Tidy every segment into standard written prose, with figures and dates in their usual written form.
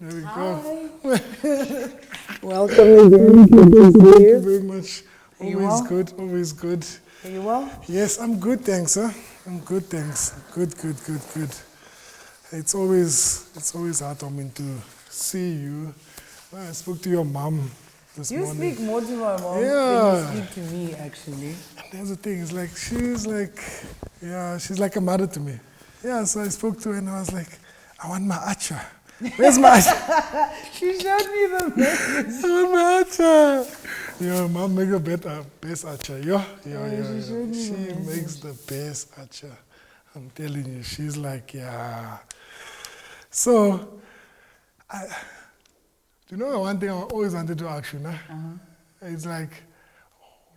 There we go. Welcome again. Thank you very much. Always good, always good. Are you well? Yes, I'm good, thanks, sir. I'm good, thanks. Good. It's always heartwarming to see you. I spoke to your mom this morning. You speak more to my mom Yeah. than you speak to me, actually. And that's the thing, it's like, she's like a mother to me. Yeah, so I spoke to her and I was like, I want my acha. Where's my acha? She showed me the message. I want my acha. Yeah, mom makes the best acha. Yeah. She makes the best acha. I'm telling you, she's like, yeah. So, you know one thing I always wanted to ask you, nah? It's like,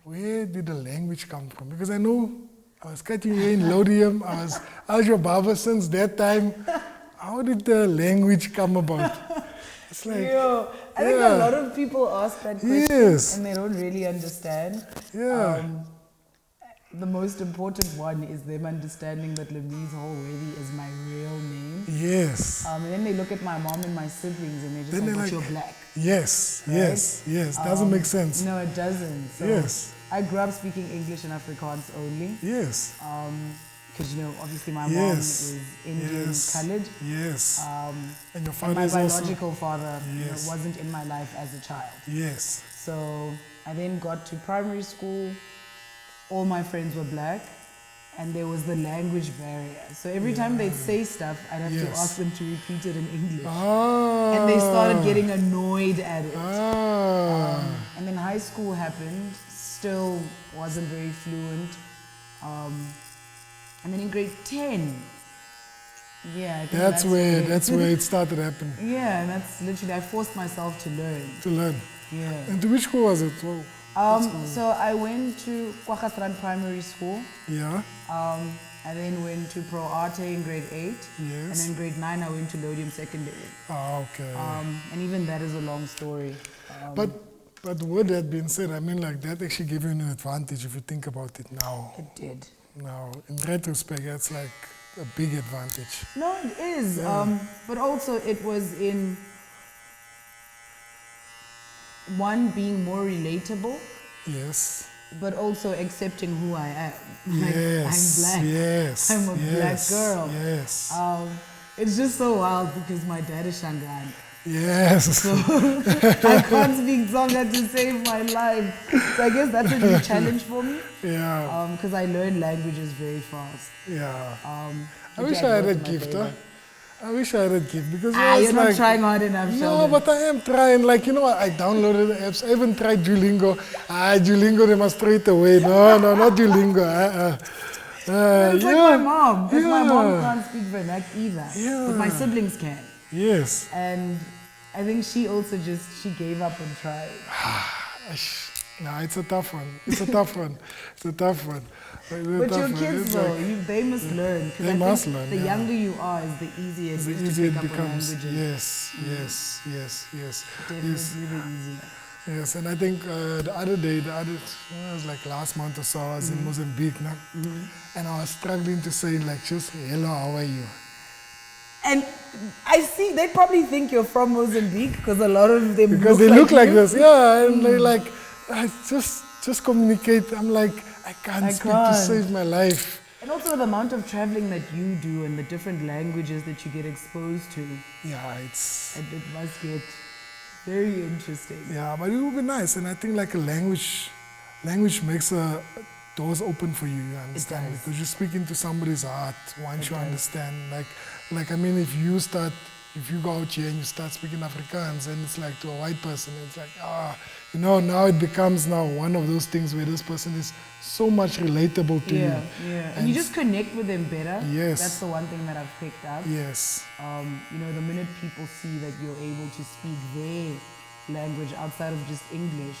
where did the language come from? Because I know I was cutting you in Lodium, I was your barber since that time. How did the language come about? It's like, I think a lot of people ask that question and they don't really understand. Yeah. The most important one is them understanding that Lamiez Holworthy is my real name. Yes. And then they look at my mom and my siblings and they're just like, you're black. Yes, right? yes. Doesn't make sense. No, it doesn't. So yes. I grew up speaking English and Afrikaans only. Yes. Because, obviously my mom is Indian colored. Yes. And your father and my is biological also... father wasn't in my life as a child. Yes. So I then got to primary school. All my friends were black. And there was the language barrier. So every time they'd say stuff, I'd have to ask them to repeat it in English. And they started getting annoyed at it. And then high school happened. Still wasn't very fluent. And then in grade 10, I think that's where it started happening. Yeah, and that's literally, I forced myself to learn. To learn. Yeah. And to which school was it? So I went to Kwakatran Primary School. Yeah. I then went to Pro Arte in grade 8. Yes. And then grade 9 I went to Lodium Secondary. Okay. And even that is a long story. But with that being said, I mean, like, that actually gave you an advantage if you think about it now. It did. Now, in retrospect, that's like a big advantage. No, it is. But also it was in one, being more relatable. Yes. But also accepting who I am. Like, Yes. I'm black. Yes. I'm a black girl. Yes. It's just so wild because my dad is Shangaan. Yes. So I can't speak Tsonga to save my life. So I guess that's a new challenge for me. Yeah. Because I learn languages very fast. Yeah. I wish I had a gift, I wish I had a gift because you're not trying hard enough, No, Sheldon. but I am trying. Like, I downloaded the apps. I even tried Duolingo. Duolingo, they must throw it away. No, not Duolingo. It's like my mom. Like my mom can't speak Vernac either. Yeah. But my siblings can. Yes. And I think she also she gave up and tried. No, it's a tough one. It's a tough one. But your kids, though, they must learn. They must learn. The younger you are, is the easier it is to pick up on languages. Yes. Definitely the easier. Yes, and I think the other day, it was like last month or so, I was in Mozambique, and I was struggling to say, like, just, hello, how are you? And I see, they probably think you're from Mozambique because a lot of them because they look like this, and they're like, I just communicate. I'm like, I can't speak to save my life. And also the amount of traveling that you do and the different languages that you get exposed to. Yeah, it must get very interesting. Yeah, but it would be nice, and I think like a language makes doors open for you. You understand? Because you're speaking to somebody's heart once you understand. Like I mean, if you go out here and you start speaking Afrikaans, and it's like to a white person, it's like now it becomes one of those things where this person is so much relatable to you. Yeah. And you just connect with them better. Yes. That's the one thing that I've picked up. Yes. The minute people see that you're able to speak their language outside of just English,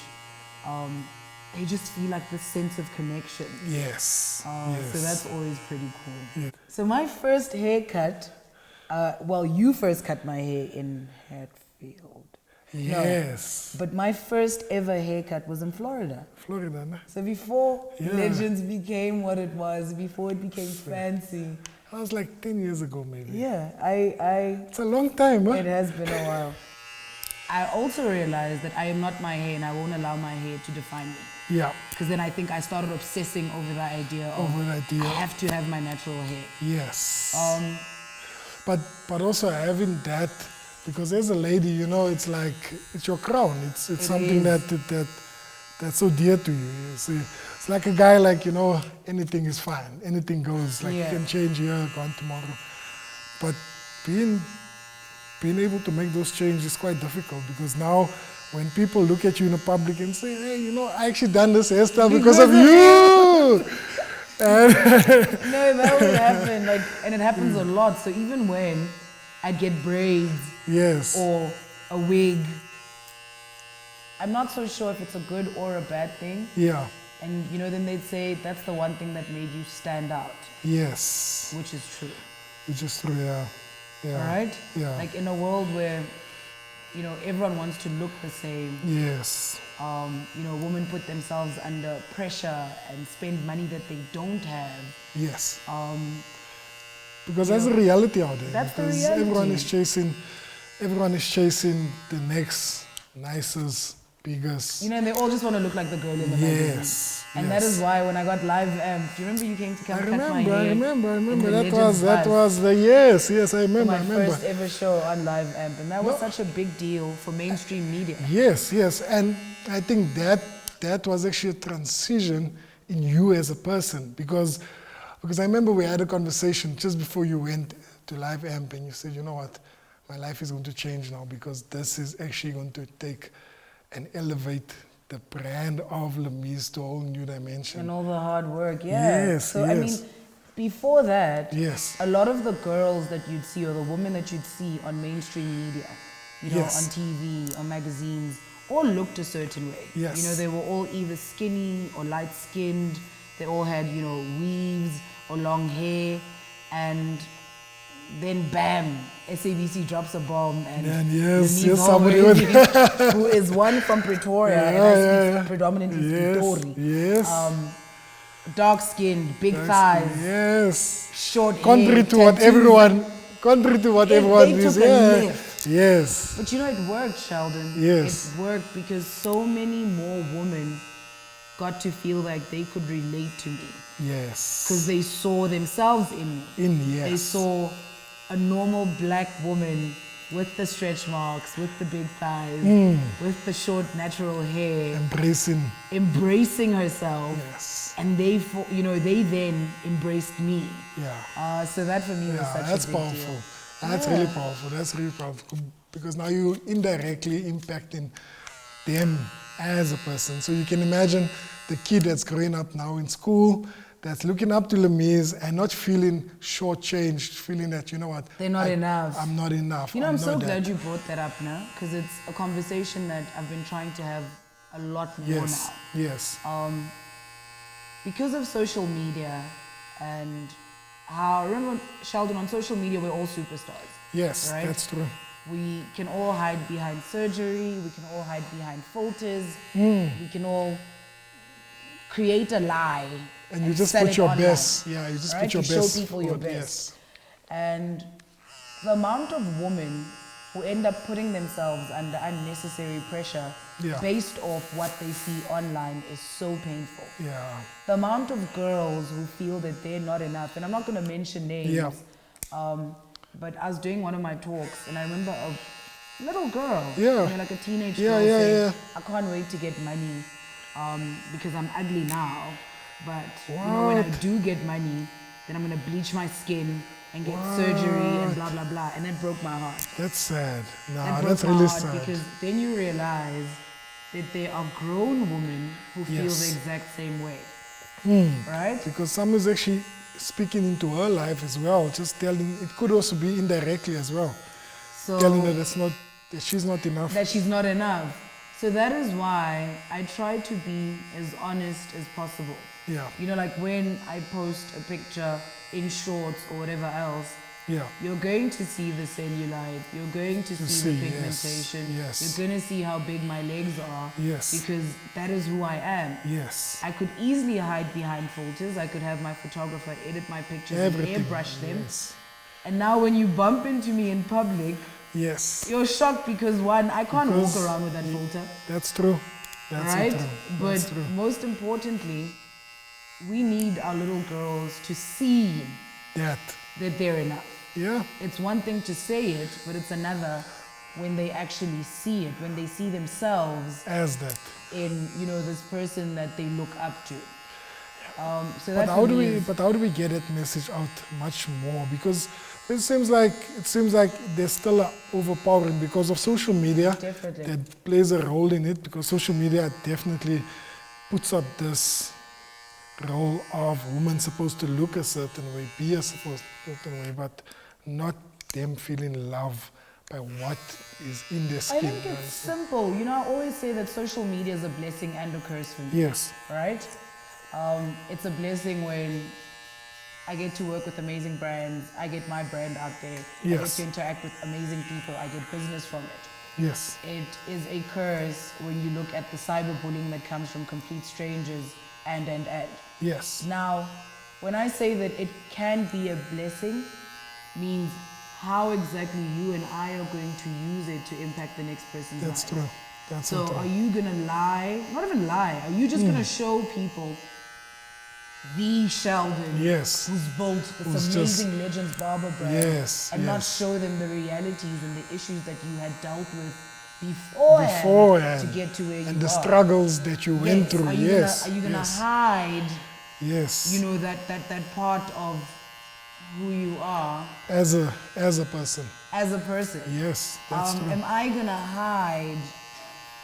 they just feel like this sense of connection. Yes. So that's always pretty cool. Yeah. So my first haircut, you first cut my hair in Hatfield. Yes. No, but my first ever haircut was in Florida. Florida, no? So before Legends became what it was, before it became fancy, That was like 10 years ago, maybe. Yeah, It's a long time, huh? It has been a while. I also realized that I am not my hair and I won't allow my hair to define me. Yeah. Because then I think I started obsessing over the idea of I have to have my natural hair. Yes. But also having that, because as a lady, you know, it's like, it's your crown. It's something that's so dear to you. You see, it's like a guy, like, you know, anything is fine. Anything goes. Like, you can change here, gone tomorrow. But being able to make those changes is quite difficult, because now when people look at you in the public and say, hey, you know, I actually done this hairstyle because of you. No, that would happen. Like, and it happens a lot. So even when I'd get braids or a wig, I'm not so sure if it's a good or a bad thing. Yeah. And, you know, then they'd say that's the one thing that made you stand out. Yes. Which is true. Which is true, yeah. Yeah. All right? Yeah. Like in a world where, you know, everyone wants to look the same. Yes. You know, women put themselves under pressure and spend money that they don't have. Yes. Because that's the reality out there. That's because the reality. Everyone is chasing the next nicest, biggest. You know, and they all just want to look like the girl in the magazine. And that is why when I got Live Amp, do you remember you came to cut my hair? I remember. That was the yes, I remember. My first ever show on Live Amp, and that was such a big deal for mainstream media. Yes, and I think that was actually a transition in you as a person, because I remember we had a conversation just before you went to Live Amp, and you said, you know what, my life is going to change now, because this is actually going to take and elevate the brand of Lamiez to a whole new dimension. And all the hard work, Yes. So, I mean, before that, a lot of the girls that you'd see, or the women that you'd see on mainstream media, you know, on TV, on magazines, all looked a certain way. You know, they were all either skinny or light-skinned. They all had, you know, weaves or long hair. And then bam, SABC drops a bomb, and Lamiez Holworthy, who is one from Pretoria, and I speak predominantly Pretoria. Dark-skinned, big thighs, short contrary hair, to what everyone is. Yes. But you know, it worked, Sheldon. Yes. It worked because so many more women got to feel like they could relate to me. Yes. Because they saw themselves in me. They saw a normal black woman with the stretch marks, with the big thighs, with the short natural hair, embracing herself. Yes. And they then embraced me. Yeah. So that for me was such a big deal. That's really powerful. That's really powerful, because now you're indirectly impacting them as a person. So you can imagine the kid that's growing up now in school, that's looking up to Lamiez and not feeling shortchanged, feeling that, you know what, they're not enough. I'm not enough. You know, I'm so glad you brought that up now, because it's a conversation that I've been trying to have a lot more now. Yes. Because of social media and how, remember, Sheldon, on social media we're all superstars. Yes, right? That's true. We can all hide behind surgery, we can all hide behind filters, we can all create a lie. And you just put your best. Yeah, you just put your best. Show people your best. And the amount of women who end up putting themselves under unnecessary pressure based off what they see online is so painful. Yeah. The amount of girls who feel that they're not enough, and I'm not going to mention names, but I was doing one of my talks, and I remember a little girl, you know, like a teenage girl saying, I can't wait to get money because I'm ugly now, but you know, when I do get money, then I'm going to bleach my skin and get surgery and blah, blah, blah. And that broke my heart. That's sad. No, that's really sad. Because then you realize that there are grown women who feel the exact same way. Right? Because someone's actually speaking into her life as well, just telling, it could also be indirectly as well. So telling her that she's not enough. That she's not enough. So that is why I try to be as honest as possible. Yeah. You know, like when I post a picture in shorts or whatever else, Yeah. you're going to see the cellulite, you're going to see the pigmentation, yes. you're going to see how big my legs are, yes. because that is who I am. Yes. I could easily hide behind filters. I could have my photographer edit my pictures Everything. and airbrush them. Yes. And now when you bump into me in public, yes. you're shocked because one, I can't walk around with that filter. That's true. That's right? true. But That's true. most importantly, we need our little girls to see that they're enough. Yeah. It's one thing to say it, but it's another when they actually see it, when they see themselves as that in, you know, this person that they look up to. So but how do we get that message out much more? Because it seems like there's still a overpowering because of social media. Definitely. That plays a role in it, because social media definitely puts up this role of women supposed to look a certain way, be a certain way, but not them feeling love by what is in their skin. I think it's simple. You know, I always say that social media is a blessing and a curse for me. Yes. Right? It's a blessing when I get to work with amazing brands, I get my brand out there, yes. I get to interact with amazing people, I get business from it. Yes. It is a curse when you look at the cyberbullying that comes from complete strangers and. Yes. Now, when I say that it can be a blessing, means how exactly you and I are going to use it to impact the next person's life. That's true. That's so true. Are you going to lie? Not even lie. Are you just going to show people the Sheldon yes. who's built this amazing Legends Barber brand yes. and yes. not show them the realities and the issues that you had dealt with beforehand to get to where you are? And the struggles that you went through. Are you gonna hide you know, that part of who you are as a person? As a person. Yes, that's true. Am I gonna hide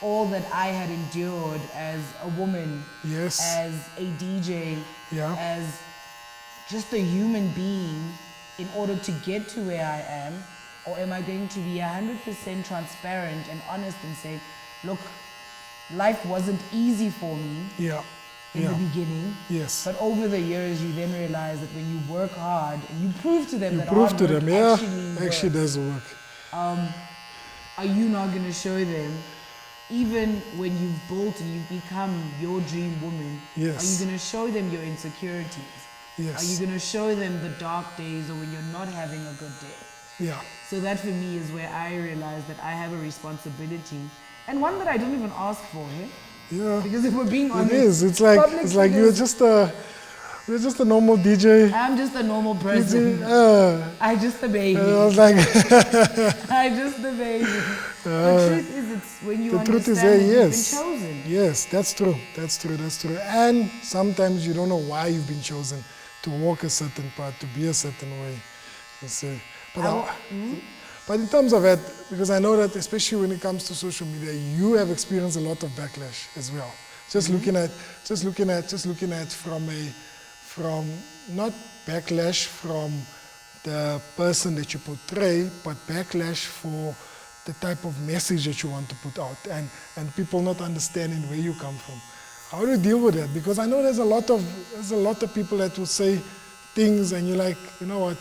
all that I had endured as a woman, yes. as a DJ, yeah. as just a human being in order to get to where I am? Or am I going to be 100% transparent and honest and say, look, life wasn't easy for me in the beginning, yes. but over the years you then realize that when you work hard and you prove to them actually does work. Are you not going to show them, even when you've built and you've become your dream woman, yes. are you going to show them your insecurities? Yes. Are you going to show them the dark days or when you're not having a good day? Yeah. So that for me is where I realize that I have a responsibility, and one that I don't even ask for. Yeah. Because if we're being honest, it is. It's like you're just a normal DJ. I'm just a normal person. I just a baby. I was like, I just a baby. The truth is, it's when you understand that you've been chosen. Yes, that's true. That's true. That's true. And sometimes you don't know why you've been chosen to walk a certain path, to be a certain way. You see. But in terms of that, because I know that especially when it comes to social media, you have experienced a lot of backlash as well. Just looking at from not backlash from the person that you portray, but backlash for the type of message that you want to put out, and people not understanding where you come from. How do you deal with that? Because I know there's a lot of people that will say things, and you're like, you know what?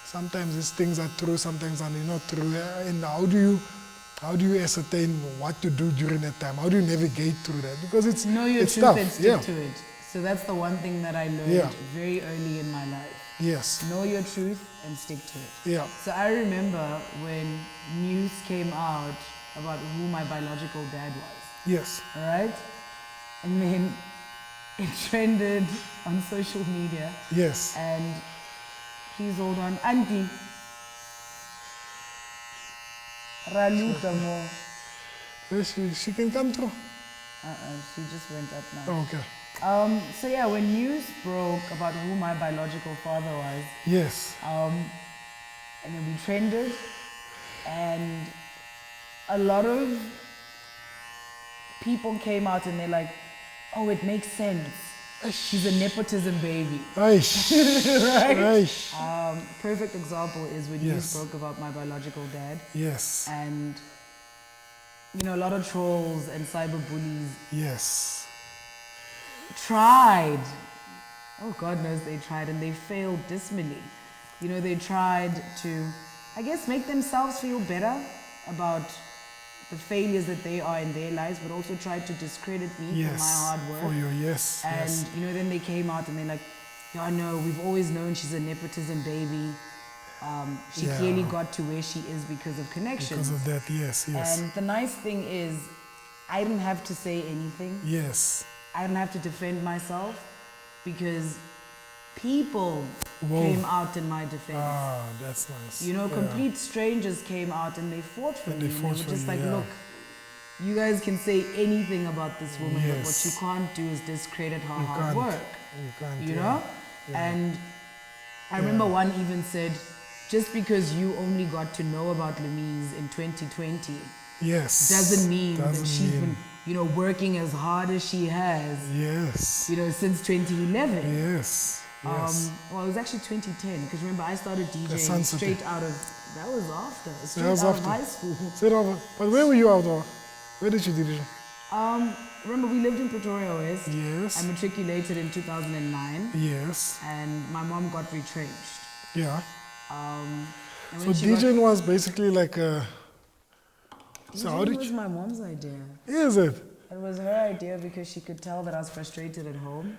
Sometimes these things are true, sometimes they're not true. And how do you ascertain what to do during that time? How do you navigate through that? Because it's know your truth tough. And stick to it. So that's the one thing that I learned very early in my life. Yes. Know your truth and stick to it. Yeah. So I remember when news came out about who my biological dad was. Yes. Right? And then it trended on social media. Yes. And please hold on. Auntie. Raluta mo. She can come through. She just went up now. Oh, okay. So yeah, when news broke about who my biological father was, yes, and then we trended, and a lot of people came out and they're like, "Oh, it makes sense. She's a nepotism baby." Right? Perfect example is when news broke about my biological dad. Yes. And you know, a lot of trolls and cyberbullies. Yes. Tried. Oh, God knows they tried, and they failed dismally. you know, they tried to, I guess, make themselves feel better about the failures that they are in their lives, but also tried to discredit me for my hard work. For you, yes. And, you know, then they came out and they're like, yeah, no, we've always known she's a nepotism baby. She clearly got to where she is because of connections. Because of that, yes. And the nice thing is, I didn't have to say anything. Yes. I didn't have to defend myself because people came out in my defense. Ah, that's nice. You know, complete strangers came out and they fought for me. And they were just like, look, you guys can say anything about this woman, but what you can't do is discredit her hard work. You can't, you know? And I remember one even said, just because you only got to know about Lamiez in 2020 doesn't mean that she's been, you know, working as hard as she has, you know, since 2011. Well, it was actually 2010, because remember, I started DJing straight out of, that was after, straight out of high school. But where were you out of? Where did you DJ? Remember, we lived in Pretoria West. Yes. I matriculated in 2009. Yes. And my mom got retrenched. Yeah. So DJing was basically like a... So how did was my mom's idea. Is it? It was her idea because she could tell that I was frustrated at home.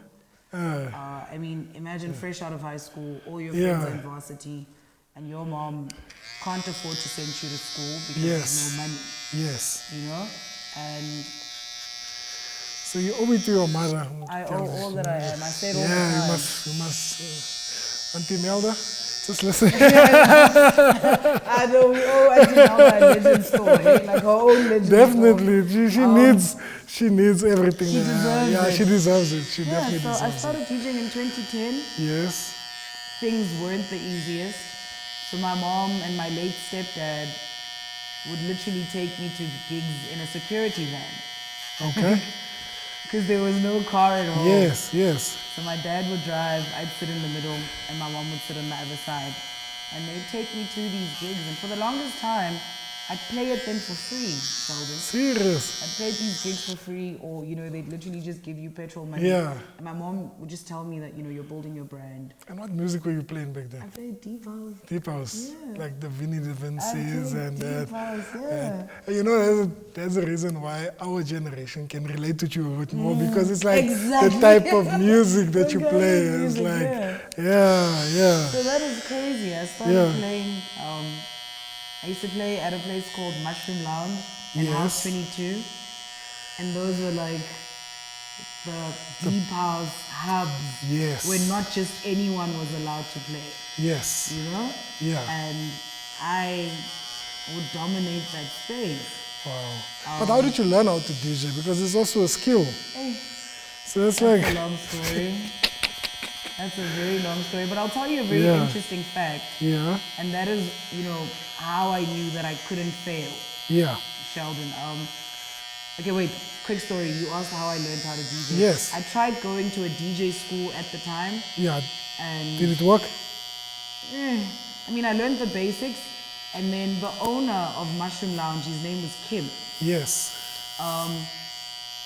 I mean, imagine fresh out of high school, all your friends are in varsity, and your mom can't afford to send you to school because there's no money. Yes. You know? And so you owe it to your mother. I owe all that I am. I said all the time. You must. Auntie Melda, just listen. I know, we owe Auntie Melda a legend story, like her own legend Definitely. She needs everything. She deserves it. She deserves it. She definitely deserves it. I started DJing in 2010. Yes. Things weren't the easiest. So my mom and my late stepdad would literally take me to gigs in a security van. Okay. Because there was no car at home. Yes. So my dad would drive, I'd sit in the middle, and my mom would sit on the other side. And they'd take me to these gigs, and for the longest time, I'd play at them for free, Sheldon. Serious? I'd play these gigs for free, or, you know, they'd literally just give you petrol money. Yeah. And my mom would just tell me that, you know, you're building your brand. And what music were you playing back then? I played deep house. Deep house? Yeah. Like the Vinnie the Vinces and deep house, yeah. And, you know, that's the reason why our generation can relate to you a bit more, because it's like the type of music that you play. It's like, yeah. So that is crazy. I started playing, I used to play at a place called Mushroom Lounge in House 22. And those were like the deep house hubs where not just anyone was allowed to play. Yes. You know? Yeah. And I would dominate that space. Wow. But how did you learn how to DJ? Because it's also a skill. So that's like a long story. That's a very long story. But I'll tell you a very interesting fact. Yeah. And that is, you know, how I knew that I couldn't fail. Yeah. Sheldon. Okay, wait. Quick story. You asked how I learned how to DJ. Yes. I tried going to a DJ school at the time. Yeah. And did it work? I mean, I learned the basics. And then the owner of Mushroom Lounge, his name was Kim. Yes.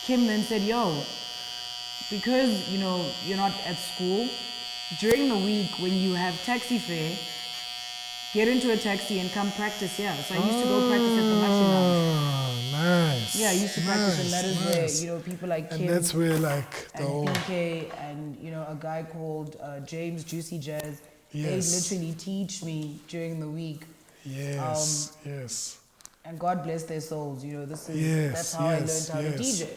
Kim then said, yo, because, you know, you're not at school, during the week when you have taxi fare, get into a taxi and come practice here. So I used to go practice at the Mushroom Lounge. Nice. Yeah, I used to practice, and that is where, you know, people like Kim and that's where, like, the and PK and, you know, a guy called James Juicy Jazz, they literally teach me during the week. Yes. And God bless their souls, you know, that's how I learned how to DJ.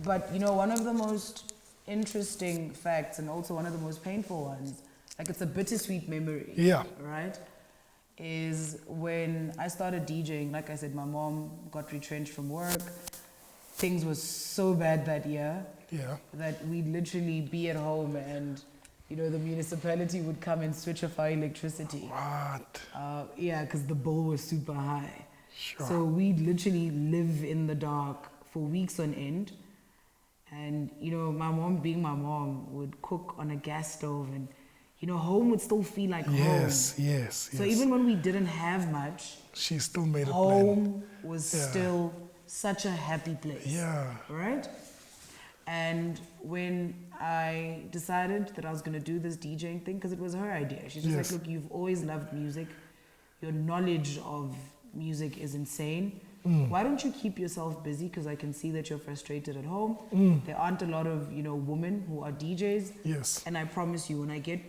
But, you know, one of the most interesting facts, and also one of the most painful ones, like it's a bittersweet memory, right, is when I started DJing. Like I said, my mom got retrenched from work. Things were so bad that year that we'd literally be at home and, you know, the municipality would come and switch off our electricity. What? Yeah, because the bill was super high. Sure. So we'd literally live in the dark for weeks on end. And, you know, my mom, being my mom, would cook on a gas stove, and, you know, home would still feel like home. Yes. So even when we didn't have much, she still made a home was still such a happy place. Yeah. Right? And when I decided that I was going to do this DJing thing, because it was her idea. She's just like, look, you've always loved music. Your knowledge of music is insane. Why don't you keep yourself busy? Because I can see that you're frustrated at home. There aren't a lot of, women who are DJs. Yes. And I promise you, when I get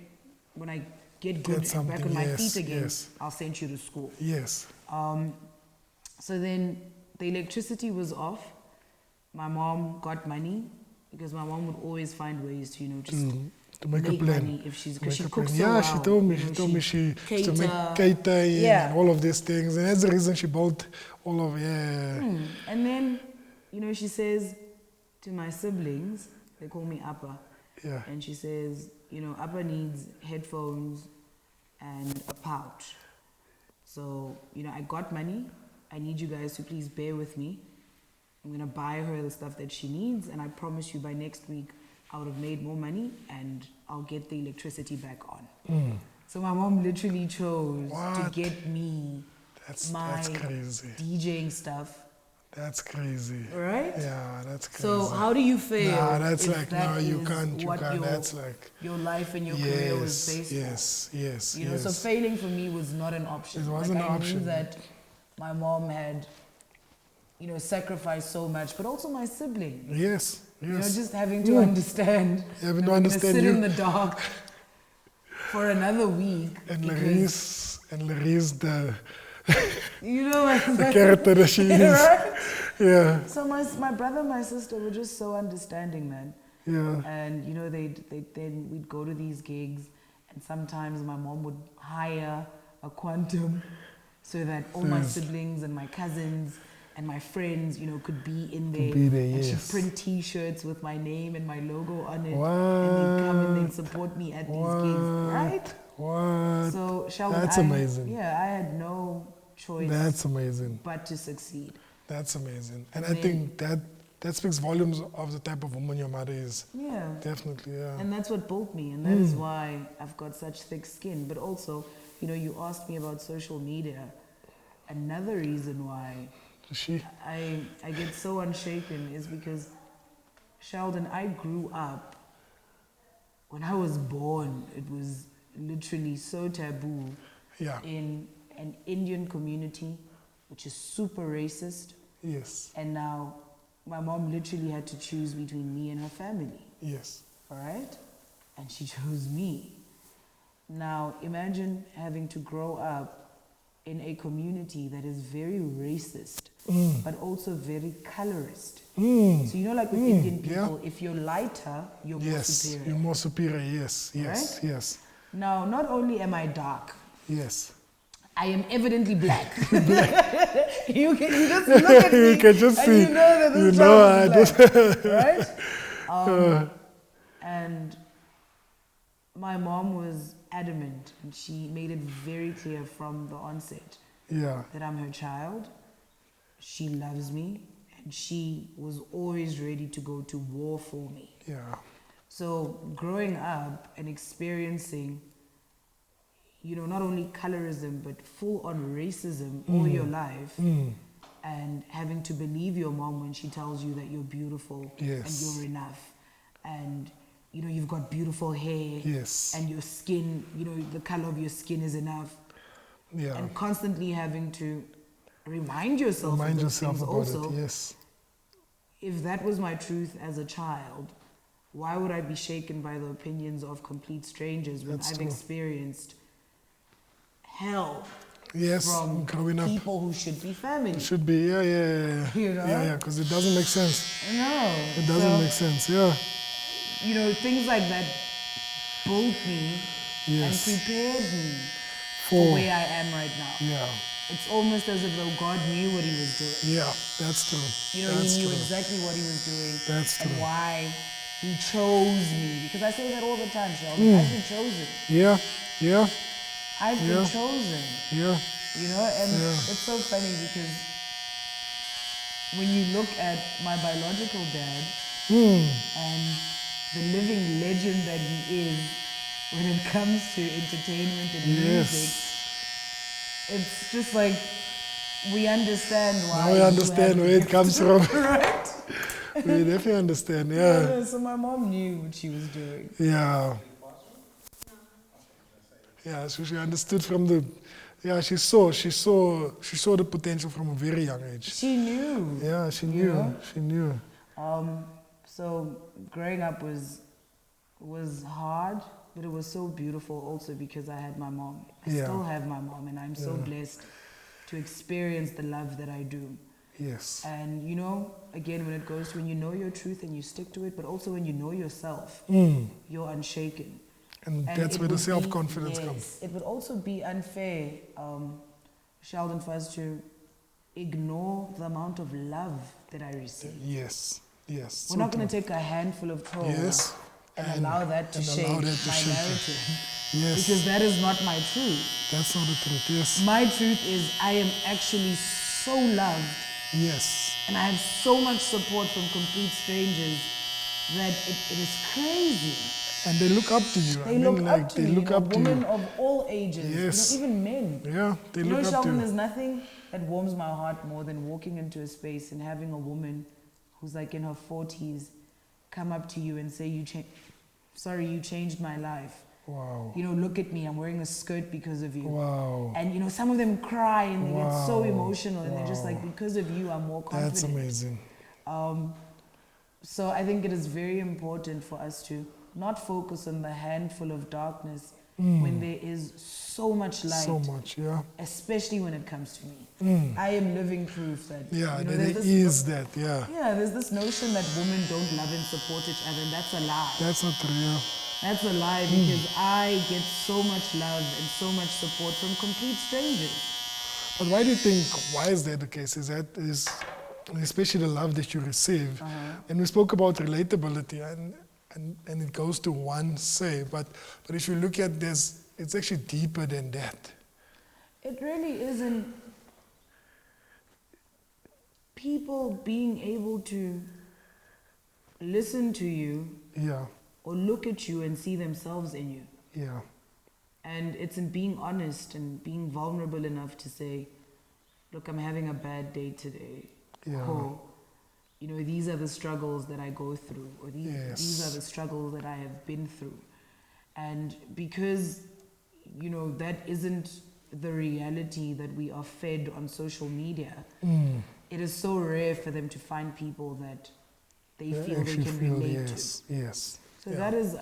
good and back on my feet again, I'll send you to school. Yes. So then the electricity was off. My mom got money because my mom would always find ways to, just to make a plan. Money if because she cooks so yeah, well. She told me she used to make catering and all of these things, and that's the reason she bought all of And then, she says to my siblings, they call me Appa. Yeah. And she says, Appa needs headphones and a pouch. So, I got money. I need you guys to please bear with me. I'm going to buy her the stuff that she needs, and I promise you by next week I would have made more money and I'll get the electricity back on. So my mom literally chose to get me my crazy. DJing stuff. That's crazy. Right? Yeah, that's crazy. So how do you feel? Nah, that's if like, that no, you can't. That's like your life and your career was based on. Yes. So failing for me was not an option. It wasn't an option. I knew that my mom had, sacrificed so much, but also my sibling. Yes. Just having to understand. Having to understand sit in the dark for another week. And Larice, the the character that she is. Right? Yeah. So my brother and my sister were just so understanding, man. Yeah. And then we'd go to these gigs, and sometimes my mom would hire a quantum so that all my siblings and my cousins and my friends, could be in there. And she'd print T-shirts with my name and my logo on it. What? And they'd come and they'd support me at these gigs, right? What? So, Sheldon, that's amazing. Yeah, I had no choice. That's amazing. But to succeed. That's amazing. And I think that speaks volumes of the type of woman your mother is. Yeah. Definitely, yeah. And that's what built me. And that is why I've got such thick skin. But also, you asked me about social media. Another reason why I get so unshaken is because, Sheldon, I grew up, when I was born, it was literally so taboo in an Indian community, which is super racist. Yes. And now my mom literally had to choose between me and her family. Yes. All right? And she chose me. Now, imagine having to grow up in a community that is very racist, but also very colorist. So like with Indian people, if you're lighter, you're more superior. You're more superior, yes. Right? Yes. Now, not only am I dark, yes, I am evidently black. You just look at me you can just and see, you know that this child is black, right? And my mom was adamant, and she made it very clear from the onset that I'm her child. She loves me, and she was always ready to go to war for me. Yeah. So growing up and experiencing, not only colorism, but full-on racism all your life, and having to believe your mom when she tells you that you're beautiful and you're enough, and you've got beautiful hair, and your skin, the color of your skin is enough, and constantly having to remind yourself of those things about also. it. Yes. If that was my truth as a child, why would I be shaken by the opinions of complete strangers when I've experienced hell from growing up, people who should be family? Should be, yeah, because it doesn't make sense. No. It doesn't make sense, yeah. Things like that built me and prepared me for where I am right now. Yeah. It's almost as if though God knew what he was doing. Yeah, that's true. He knew exactly what he was doing. That's true. And why he chose me. Because I say that all the time, Sheldon. I've been chosen. Yeah. I've been chosen. Yeah. And it's so funny because when you look at my biological dad and the living legend that he is when it comes to entertainment and music, it's just like we understand why. Now we understand where it comes from. Right? We definitely understand. Yeah. Yeah, so my mom knew what she was doing. Yeah. Yeah, so she understood from the, yeah, she saw the potential from a very young age. She knew. Yeah, she you knew. know? She knew. So growing up was hard, but it was so beautiful also because I had my mom. I Yeah. still have my mom, and I'm so blessed to experience the love that I do. Yes. And you know, again, when it goes to when you know your truth and you stick to it, but also when you know yourself, you're unshaken. And And that's it where the would be- self-confidence yes, comes. It would also be unfair, Sheldon, for us to ignore the amount of love that I receive. Yes. Yes. We're not going to take a handful of trolls Yes. and allow that to and shape allow that to my shape it. narrative. Yes. Because that is not my truth. That's not the truth. Yes. My truth is I am actually so loved, Yes. and I have so much support from complete strangers that it is crazy. And they look up to you. They look up to they me, look up to women you. of all ages, Yes. even men. Yeah, they You look know, up Sheldon, to there's you. nothing that warms my heart more than walking into a space and having a woman who's like in her 40s come up to you and say, you changed my life. Wow. You know, look at me, I'm wearing a skirt because of you. Wow. And you know, some of them cry and they get so Wow. emotional and they're just like, because of you, I'm more confident. That's amazing. So I think it is very important for us to not focus on the handful of darkness when there is so much light. So much, yeah. Especially when it comes to me. I am living proof that, Yeah, you know, there there's is that, yeah. Yeah, there's this notion that women don't love and support each other, and that's a lie. That's not true, yeah. That's a lie because I get so much love and so much support from complete strangers. But why do you think, why is that the case? Is especially the love that you receive. And we spoke about relatability and it goes to one say, but if you look at this, it's actually deeper than that. It really isn't. People being able to listen to you Yeah, or look at you and see themselves in you. yeah, And it's in being honest and being vulnerable enough to say, look, I'm having a bad day today. Yeah. Or, you know, these are the struggles that I go through, or these Yes. are the struggles that I have been through. And because, you know, that isn't the reality that we are fed on social media, it is so rare for them to find people that they feel they can relate yes, to. Yes. So yeah. that is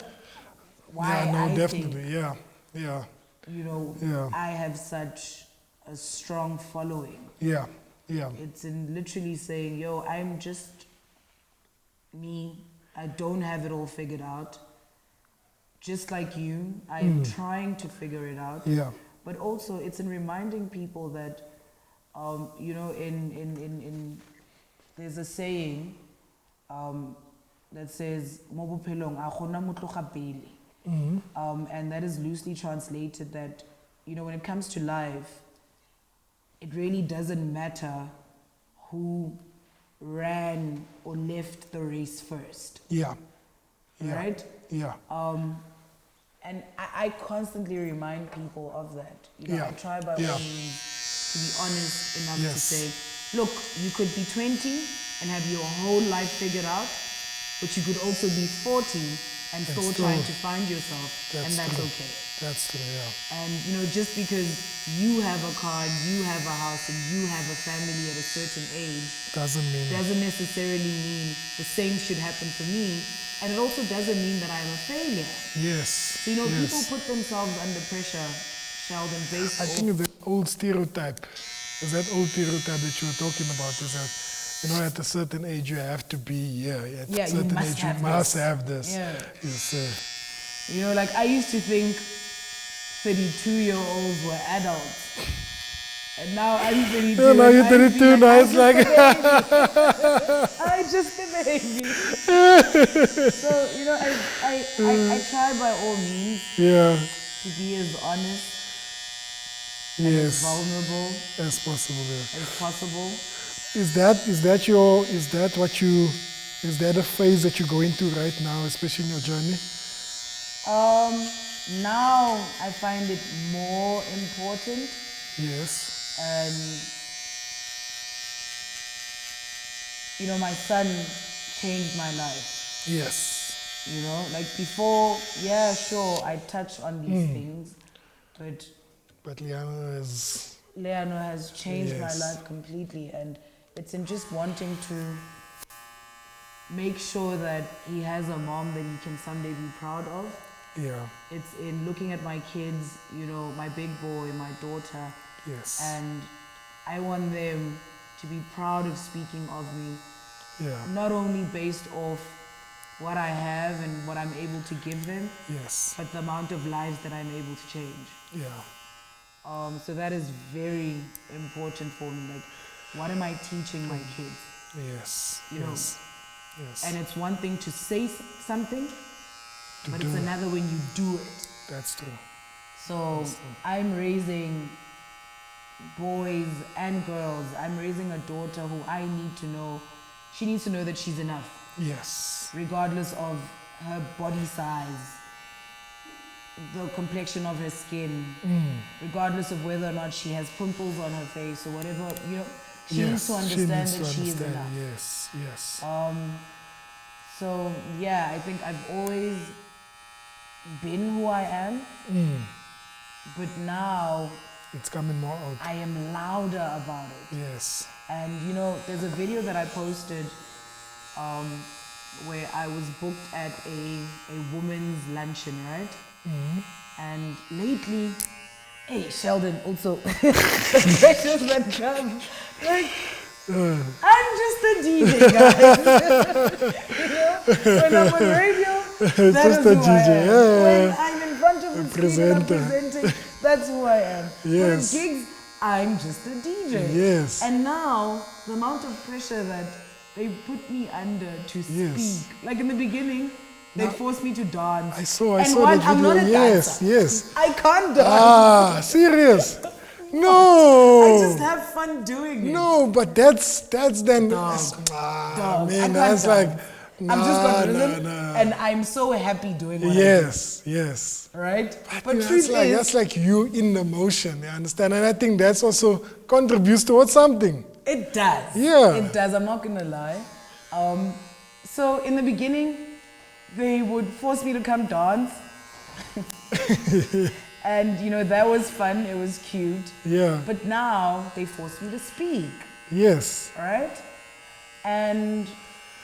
why Yeah, no, I definitely, think, yeah, yeah, you know, Yeah. I have such a strong following. yeah, yeah. It's in literally saying, yo, I'm just me. I don't have it all figured out. Just like you, I am trying to figure it out. Yeah. But also, it's in reminding people that, you know, in there's a saying that says, "Mo bophelong a gona mo tloga pele." And that is loosely translated that, you know, when it comes to life, it really doesn't matter who ran or left the race first, Yeah. Yeah. right? Yeah. And I constantly remind people of that. You know, Yeah. I try by Yeah. all means to be honest enough to Yes. say, look, you could be 20 and have your whole life figured out, but you could also be 40 and still trying to find yourself, and that's true. okay. That's true, yeah. And you know, just because you have a car, you have a house, and you have a family at a certain age, doesn't necessarily mean the same should happen for me. And it also doesn't mean that I'm a failure. Yes. So, you know, yes. people put themselves under pressure, Sheldon, based I off... think the old stereotype, is that old stereotype that you were talking about, is that, you know, at a certain age you have to be here. At Yeah, a certain you must age have you must this. have this. Yeah. Yes, You know, like I used to think 32-year-olds were adults. And now I'm 32. Yeah, now you're 32, now it's like... I'm just a baby. So, you know, I try by all means Yeah. to be as honest, Yes. as vulnerable As possible, yeah. as possible. Is that a phase that you're going through right now, especially in your journey? Now I find it more important. Yes. You know, my son changed my life. Yes. You know, like before, yeah, sure, I touch on these things, but Leano has changed my life completely, and it's in just wanting to make sure that he has a mom that he can someday be proud of. Yeah. It's in looking at my kids, you know, my big boy, my daughter. Yes. And I want them to be proud of speaking of me. Yeah. Not only based off what I have and what I'm able to give them, yes, but the amount of lives that I'm able to change. Yeah. So that is very important for me. Like, what am I teaching my kids? Yes. You know, yes. Yes. and it's one thing to say something, but it's it. another when you do it. That's true. So I'm raising boys and girls. I'm raising a daughter who I need to know. She needs to know that she's enough. Yes. Regardless of her body size, the complexion of her skin, regardless of whether or not she has pimples on her face or whatever, you know, she needs to understand that she is enough. Yes, yes. So yeah, I think I've always been who I am, but now it's coming more out. I am louder about it. Yes. And you know, there's a video that I posted where I was booked at a woman's luncheon, right? And lately, hey Sheldon, also the questions that come, like, I'm just a DJ, guys. You know, when I'm on radio, that is who I am. Yeah. When I'm in front of the screen and I'm presenting, that's who I am. Yes. When gigs, I'm just a DJ. Yes. And now, the amount of pressure that they put me under to speak. Like in the beginning, they forced me to dance. I saw that video. I'm not a dancer. Yes. I can't dance. Ah, serious? No. I just have fun doing it. No, but that's then. Dog. Man, that's like. Nah, I'm just got rhythm, nah. and I'm so happy doing what I do. Yes. Right? But that's truth like, is, that's like you in the motion, you understand? And I think that's also contributes towards something. it does. Yeah. It does. I'm not gonna lie. So in the beginning, they would force me to come dance. And you know, that was fun, it was cute. Yeah. But now they force me to speak. Yes. Right? And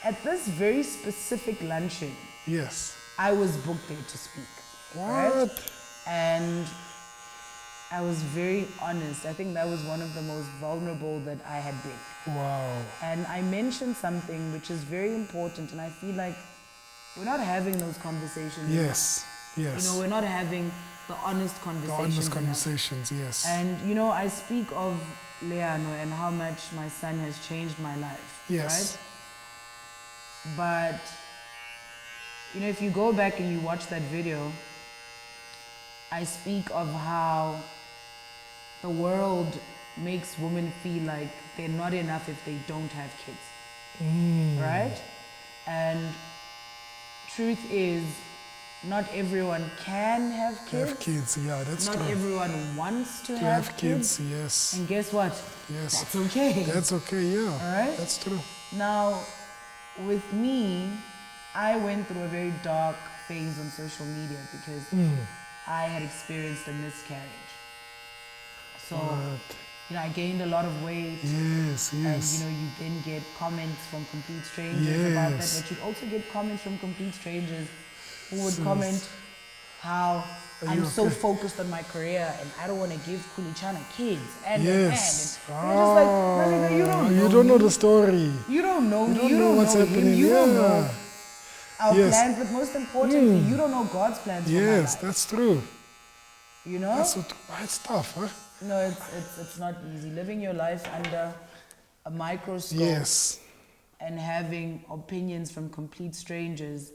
at this very specific luncheon, Yes. I was booked there to speak. What? Right? And I was very honest. I think that was one of the most vulnerable that I had been. Wow. And I mentioned something which is very important, and I feel like we're not having those conversations. Yes. Yes. You know, we're not having the honest conversations. The honest enough. conversations, yes. And you know, I speak of Leano and how much my son has changed my life. Yes. Right? But you know, if you go back and you watch that video, I speak of how the world makes women feel like they're not enough if they don't have kids. Right? And truth is, not everyone can have kids. Have kids, yeah, that's Not true. everyone wants to have kids, yes. And guess what? Yes. That's okay. That's okay, yeah. Alright? That's true. Now, with me, I went through a very dark phase on social media because I had experienced a miscarriage. So, you know, I gained a lot of weight. Yes, And, yes. you know, you then get comments from complete strangers about that. Yes. But you'd also get comments from complete strangers who would comment how I'm so focused on my career and I don't want to give Kulichana kids. And you're just like, Nalina, you don't know. You don't know the story. You don't know me. You don't know what's happening. You don't know Yeah. our plans, but most importantly, you don't know God's plans for my Yes, life. that's true. You know? It's tough, huh? No, it's not easy. Living your life under a microscope Yes. and having opinions from complete strangers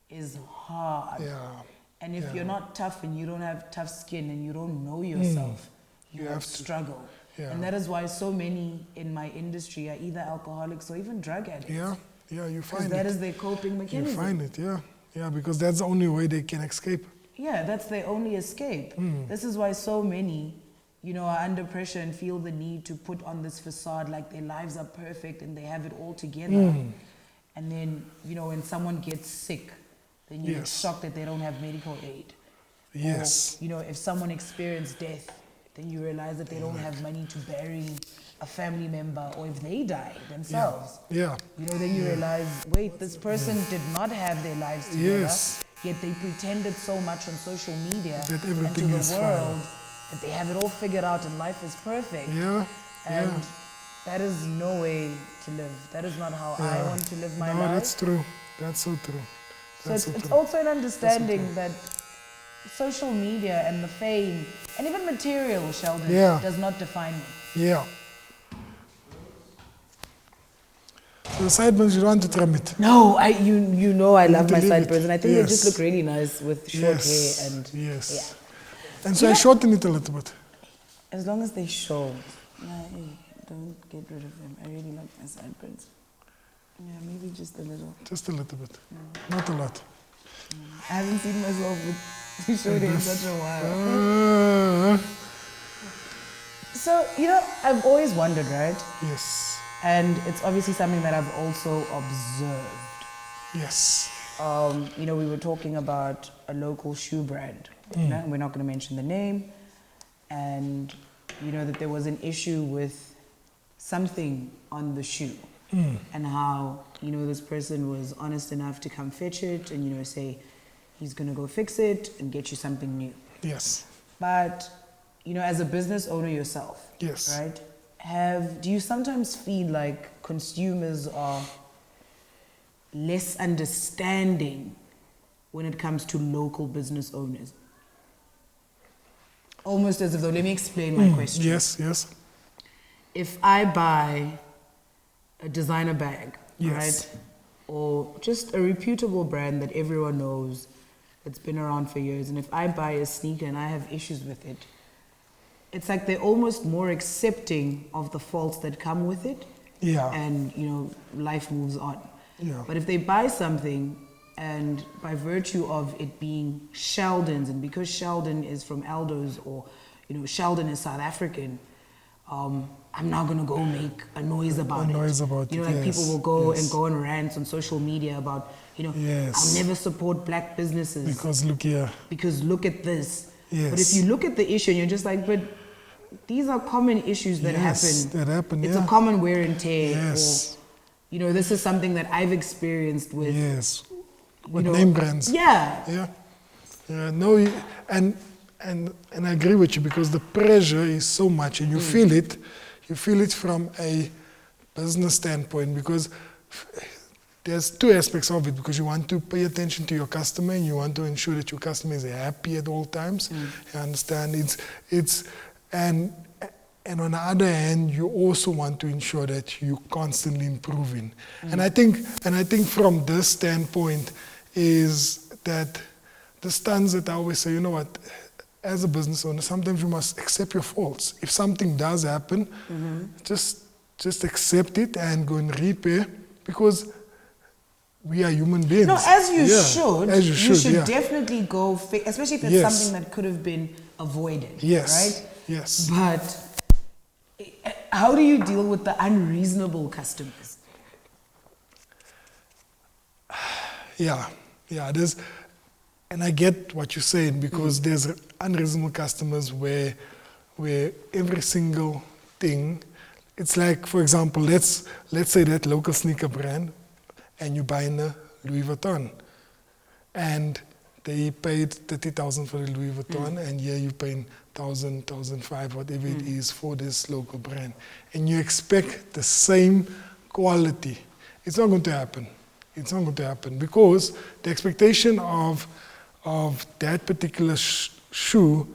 is hard. Yeah. And if you're not tough and you don't have tough skin and you don't know yourself, you have to struggle. Yeah. And that is why so many in my industry are either alcoholics or even drug addicts. Yeah, you Because find that it. is their coping mechanism. You find it, yeah. Yeah, because that's the only way they can escape. Yeah, that's their only escape. This is why so many, you know, are under pressure and feel the need to put on this facade like their lives are perfect and they have it all together. And then, you know, when someone gets sick, then you get shocked that they don't have medical aid. Yes. Or, you know, if someone experienced death, then you realize that they don't have money to bury a family member, or if they die themselves. Yeah. You know, then you realize, wait, this person did not have their lives together, yet they pretended so much on social media that and everything to the is world fine. that they have it all figured out and life is perfect. Yeah. And that is no way to live. That is not how I want to live my life. No, that's true. That's so true. That's so it's also an understanding that social media and the fame and even material, Sheldon, does not define me. Yeah. So the sideburns, you don't want to trim it? No, you know I love my sideburns, and I think they just look Yes. really nice with short hair and Yes. And so I shorten it a little bit. as long as they show. Don't get rid of them. I really like my sideburns. Yeah, maybe just a little. Just a little bit. Not a lot. I haven't seen myself with short hair in such a while. So, you know, I've always wondered, right? Yes. And it's obviously something that I've also observed. Yes. You know, we were talking about a local shoe brand. You know, we're not going to mention the name. And, you know, that there was an issue with something on the shoe. And how, you know, this person was honest enough to come fetch it and, you know, say he's going to go fix it and get you something new. Yes. But, you know, as a business owner yourself, right? Do you sometimes feel like consumers are less understanding when it comes to local business owners? Almost as if though, let me explain my question. Yes, yes. If I buy a designer bag, right? Or just a reputable brand that everyone knows, that's been around for years, and if I buy a sneaker and I have issues with it, it's like they're almost more accepting of the faults that come with it. Yeah. And, you know, life moves on. Yeah. But if they buy something and by virtue of it being Sheldon's, and because Sheldon is from Aldo's, or, you know, Sheldon is South African, I'm now going to go make a noise about it. You know, like people will go and go on rants on social media about, you know, I'll never support black businesses. Because look here. Because look at this. Yes. But if you look at the issue and you're just like, but these are common issues that happen. It's a common wear and tear. Yes. Or, you know, this is something that I've experienced with. Yes. With you know, name brands. Yeah. No, and I agree with you, because the pressure is so much, and you feel it. You feel it from a business standpoint, because there's two aspects of it, because you want to pay attention to your customer and you want to ensure that your customer is happy at all times. You understand? And on the other hand, you also want to ensure that you're constantly improving. And I think from this standpoint is that the stance that I always say, you know what, as a business owner, sometimes you must accept your faults. If something does happen, just accept it and go and repair, because we are human beings. No, as you should. As you should definitely go fix, especially if it's something that could have been avoided. Right? Yes. But how do you deal with the unreasonable customers? There's, and I get what you're saying, because there's unreasonable customers where every single thing, it's like, for example, let's say that local sneaker brand, and you buy in a Louis Vuitton, and they paid 30,000 for the Louis Vuitton, and here you paying 1,000, 1,500, whatever it is for this local brand, and you expect the same quality. It's not going to happen. It's not going to happen, because the expectation of that particular shoe,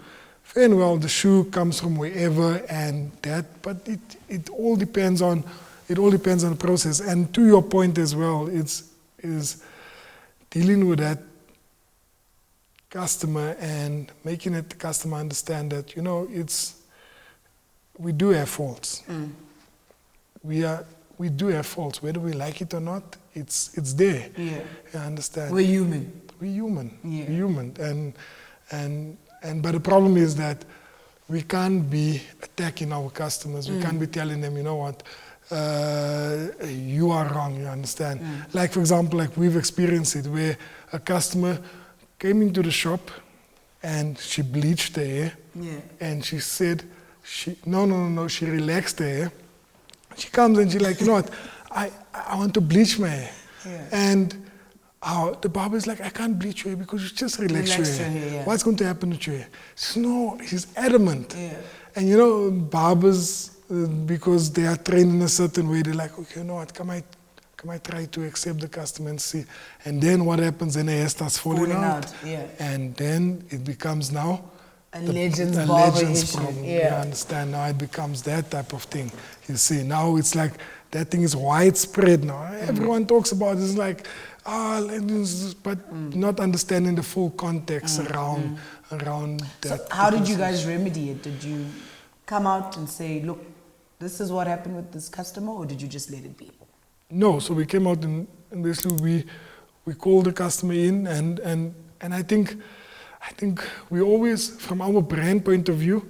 fair and well, the shoe comes from wherever, and that, but it all depends on the process. And to your point as well, is dealing with that customer and making the customer understand that, you know, we do have faults. We do have faults, whether we like it or not. It's there. Yeah, you understand. We're human. We're human. Yeah. We're human, but the problem is that we can't be attacking our customers. We can't be telling them, you know what, you are wrong, you understand? Like, for example, like we've experienced it where a customer came into the shop and she bleached her hair. And she said, no, she relaxed her hair. She comes and she's like, you know what, I want to bleach my hair. And the barber is like, I can't bleach your hair because you just relax your hair. What's going to happen to your hair? She says, no, she's adamant. And you know, barbers, because they are trained in a certain way, they're like, okay, you know what, come I try to accept the customer and see. And then what happens, then the hair starts falling out. And then it becomes now a legend's problem. You understand? Now it becomes that type of thing. You see, now it's like, that thing is widespread now. Everyone talks about it. It's like, but not understanding the full context around that. So how did you guys remedy it? Did you come out and say, look, this is what happened with this customer, or did you just let it be? No, so we came out and basically we called the customer in, and I think we always, from our brand point of view,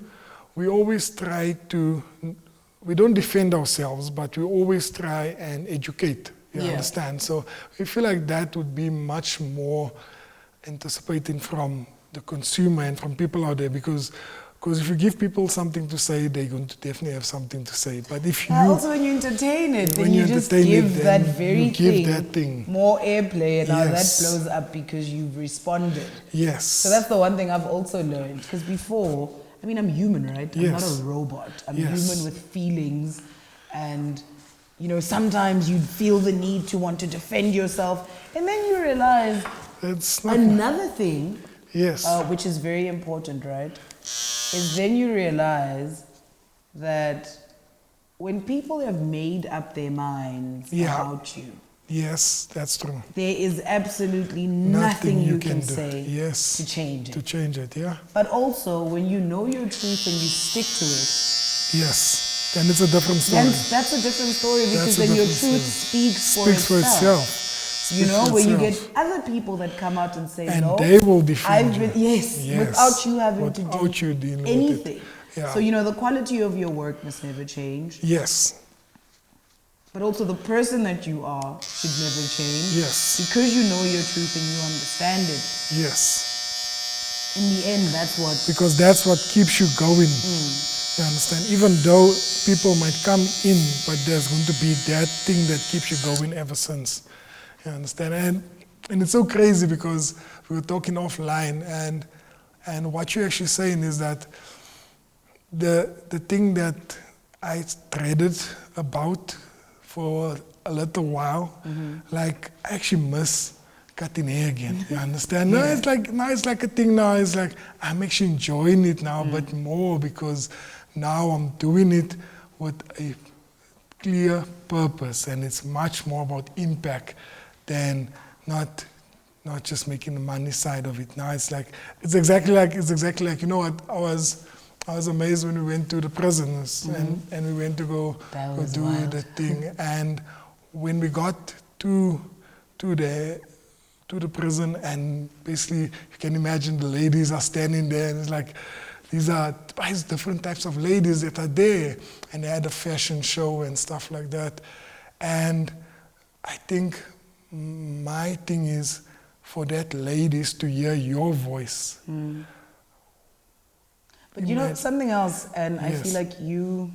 we always try to, we don't defend ourselves, but we always try and educate. You understand? So we feel like that would be much more anticipating from the consumer and from people out there, because if you give people something to say, they're going to definitely have something to say. But if you also when you entertain it, then you just give that very thing more airplay, and now that blows up because you've responded. So that's the one thing I've also learned, because before, I mean, I'm human, right? I'm not a robot. I'm human with feelings, and you know, sometimes you feel the need to want to defend yourself, and then you realize another thing, which is very important, right? Is then you realize that when people have made up their minds about you, that's true. there is absolutely nothing you can say to change it. To change it, But also, when you know your truth and you stick to it, then it's a different story. That's a different story, because then your truth speaks for itself. You know, where you get other people that come out and say, and no, they will defend you. Without you having to do anything. Yeah. So, you know, the quality of your work must never change. But also the person that you are should never change. Because you know your truth and you understand it. In the end, that's what... Because that's what keeps you going. You understand? Even though people might come in, but there's going to be that thing that keeps you going ever since. You understand? And it's so crazy, because we were talking offline, and what you're actually saying is that the thing that I dreaded about for a little while, like I actually miss cutting hair again. You understand? Now it's like a thing now. It's like I'm actually enjoying it now, but more because now I'm doing it with a clear purpose, and it's much more about impact than not just making the money side of it. Now it's exactly like you know what, I was amazed when we went to the prisons and we went to go do the thing, and when we got to the prison, and basically you can imagine the ladies are standing there, and it's like these are different types of ladies that are there, and they had a fashion show and stuff like that. And I think my thing is for that ladies to hear your voice. But you know something else, and I feel like you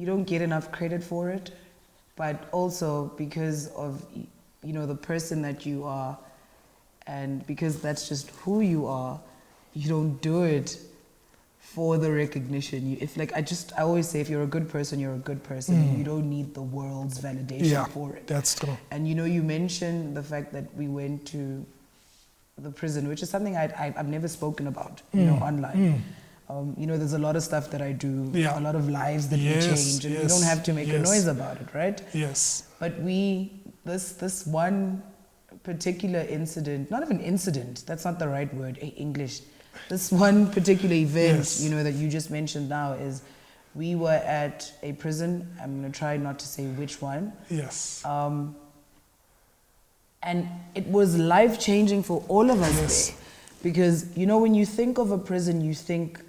don't get enough credit for it, but also because of, you know, the person that you are, and because that's just who you are, you don't do it for the recognition. I always say, if you're a good person, you're a good person. You don't need the world's validation for it. That's true. And you know, you mentioned the fact that we went to the prison, which is something I've never spoken about, you know, online. You know, there's a lot of stuff that I do, a lot of lives that we change, and we don't have to make a noise about it, right? But this one particular incident, not even incident, that's not the right word, English. This one particular event, you know, that you just mentioned now is, we were at a prison. I'm going to try not to say which one. And it was life-changing for all of us there. Because, you know, when you think of a prison, you think,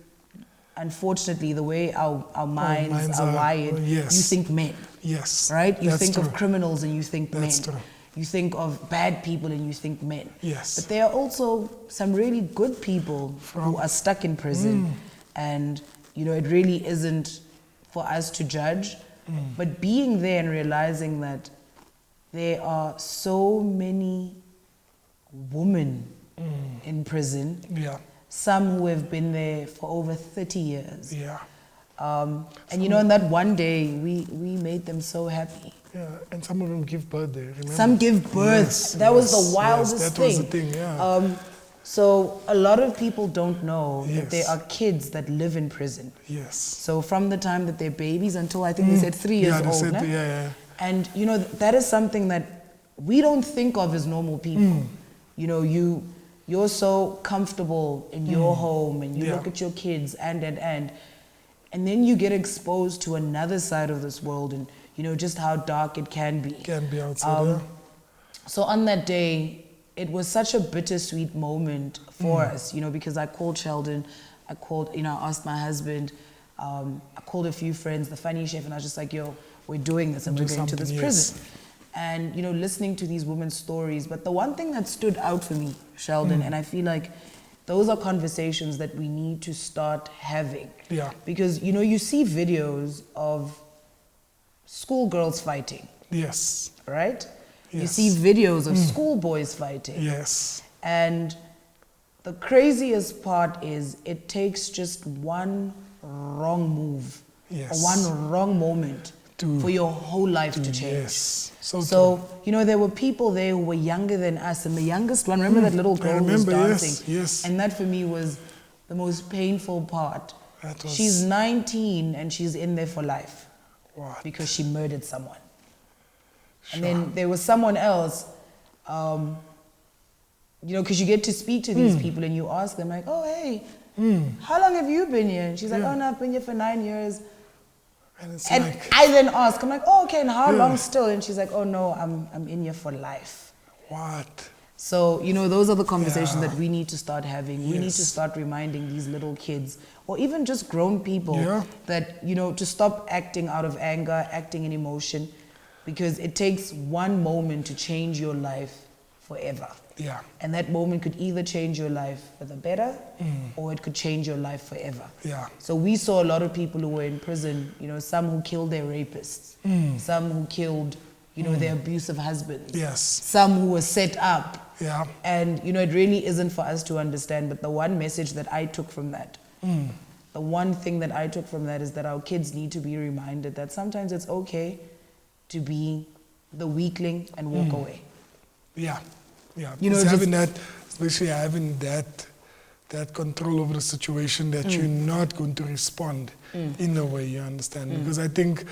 unfortunately, the way our minds are wired, you think men. Yes. Right? You think true. of criminals and you think That's men. true. You think of bad people and you think men. Yes. But there are also some really good people who are stuck in prison. And, you know, it really isn't for us to judge. But being there and realizing that there are so many women in prison. Yeah. Some who have been there for over 30 years. Yeah. And you know, on that one day, we made them so happy. Yeah, and some of them give birth there, remember? Some give birth. Yes, that was the wildest that thing. was the thing, yeah. So a lot of people don't know that there Yes. are kids that live in prison. Yes. So from the time that they're babies until I think they said 3 years Yeah, they old. said, no? yeah. And you know, that is something that we don't think of as normal people. You know, you're so comfortable in your home and you Yeah. look at your kids and then you get exposed to another side of this world and you know just how dark it can be. Can be outside, yeah. So on that day, it was such a bittersweet moment for us, you know, because I called Sheldon, I asked my husband, I called a few friends, the funny chef, and I was just like, yo, we're doing this and we're going to this prison. And, you know, listening to these women's stories. But the one thing that stood out for me, Sheldon, and I feel like those are conversations that we need to start having. Yeah. Because, you know, you see videos of schoolgirls fighting. Yes. Right? Yes. You see videos of schoolboys fighting. Yes. And the craziest part is it takes just one wrong move Yes. or one wrong moment for your whole life to change. Yes. So you know, there were people there who were younger than us, and the youngest one, remember that little girl who was dancing? Yes. And that for me was the most painful part. She's 19 and she's in there for life. What? Because she murdered someone. And then there was someone else, you know, because you get to speak to these people and you ask them like, oh, hey, how long have you been here? And she's like, oh, no, I've been here for 9 years. And, it's And like, I then ask, I'm like, oh, okay, and how long still? And she's like, oh, no, I'm in here for life. what? So, you know, those are the conversations that we need to start having. We need to Yes. start reminding these little kids or even just grown people that, you know, to stop acting out of anger, acting in emotion, because it takes one moment to change your life forever. Yeah. And that moment could either change your life for the better or it could change your life forever. Yeah. So we saw a lot of people who were in prison, you know, some who killed their rapists, some who killed, you know, their abusive husbands, Yes. some who were set up. Yeah. And, you know, it really isn't for us to understand, but the one message that I took from that, the one thing that I took from that is that our kids need to be reminded that sometimes it's okay to be the weakling and walk away. Yeah. Yeah. You know, It's just having that, especially having that control over the situation that you're not going to respond in a way, you understand? Because I think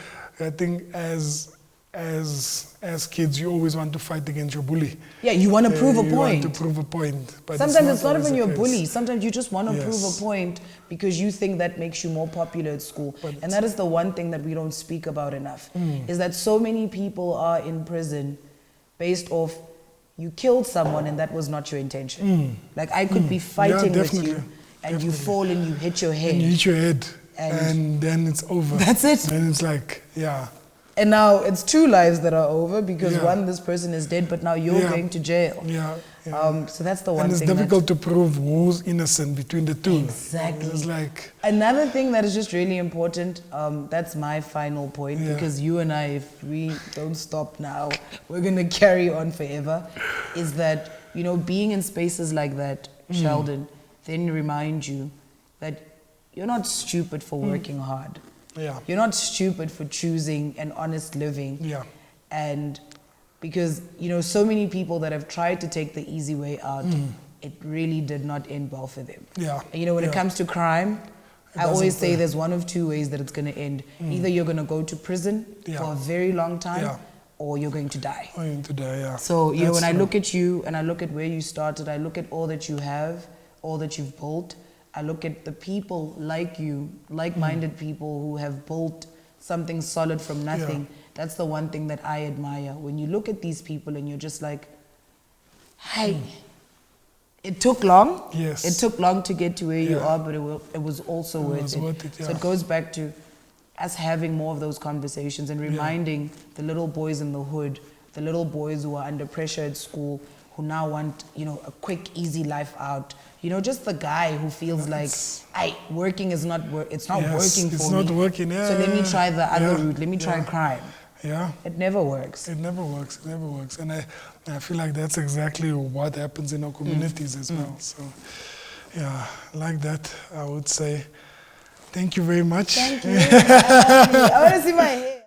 as kids, you always want to fight against your bully. Yeah, you want to prove a You point. want to prove a point. But Sometimes it's not always even the your case. bully. Sometimes you just want to prove Yes. a point because you think that makes you more popular at school. And that is the one thing that we don't speak about enough, is that so many people are in prison based off you killed someone and that was not your intention. Like I could be fighting with you and you fall and you hit your head. And you hit your head and then it's over. That's it. Then it's like, yeah. And now it's 2 lives that are over because one, this person is dead, but now you're going to jail. Yeah. So that's the one And it's thing. difficult to prove who's innocent between the two. Exactly. It's like... Another thing that is just really important, that's my final point, because you and I, if we don't stop now, we're going to carry on forever, is that, you know, being in spaces like that, Sheldon, then remind you that you're not stupid for working hard. Yeah. You're not stupid for choosing an honest living. Yeah. And because, you know, so many people that have tried to take the easy way out, it really did not end well for them. Yeah. And, you know, when it comes to crime, I always say there's one of 2 ways that it's going to end. Either you're going to go to prison for a very long time, or you're going to die. Or you're going to die, yeah. So, you know, when I look at you and I look at where you started, I look at all that you have, all that you've built. I look at the people like you, like-minded people who have built something solid from nothing. That's the one thing that I admire. When you look at these people and you're just like, hey, it took long. Yes. It took long to get to where you are, but it was also worth it. Worth it, So it goes back to us having more of those conversations and reminding the little boys in the hood, the little boys who are under pressure at school, who now want, you know, a quick, easy life out. You know, just the guy who feels like, working is not, it's not working for me. It's not working, So let me try the other route. Let me try crime. Yeah. It never works. It never works. It never works. And I feel like that's exactly what happens in our communities as well. So, yeah, like that, I would say, thank you very much. Thank you. I want to see my hair.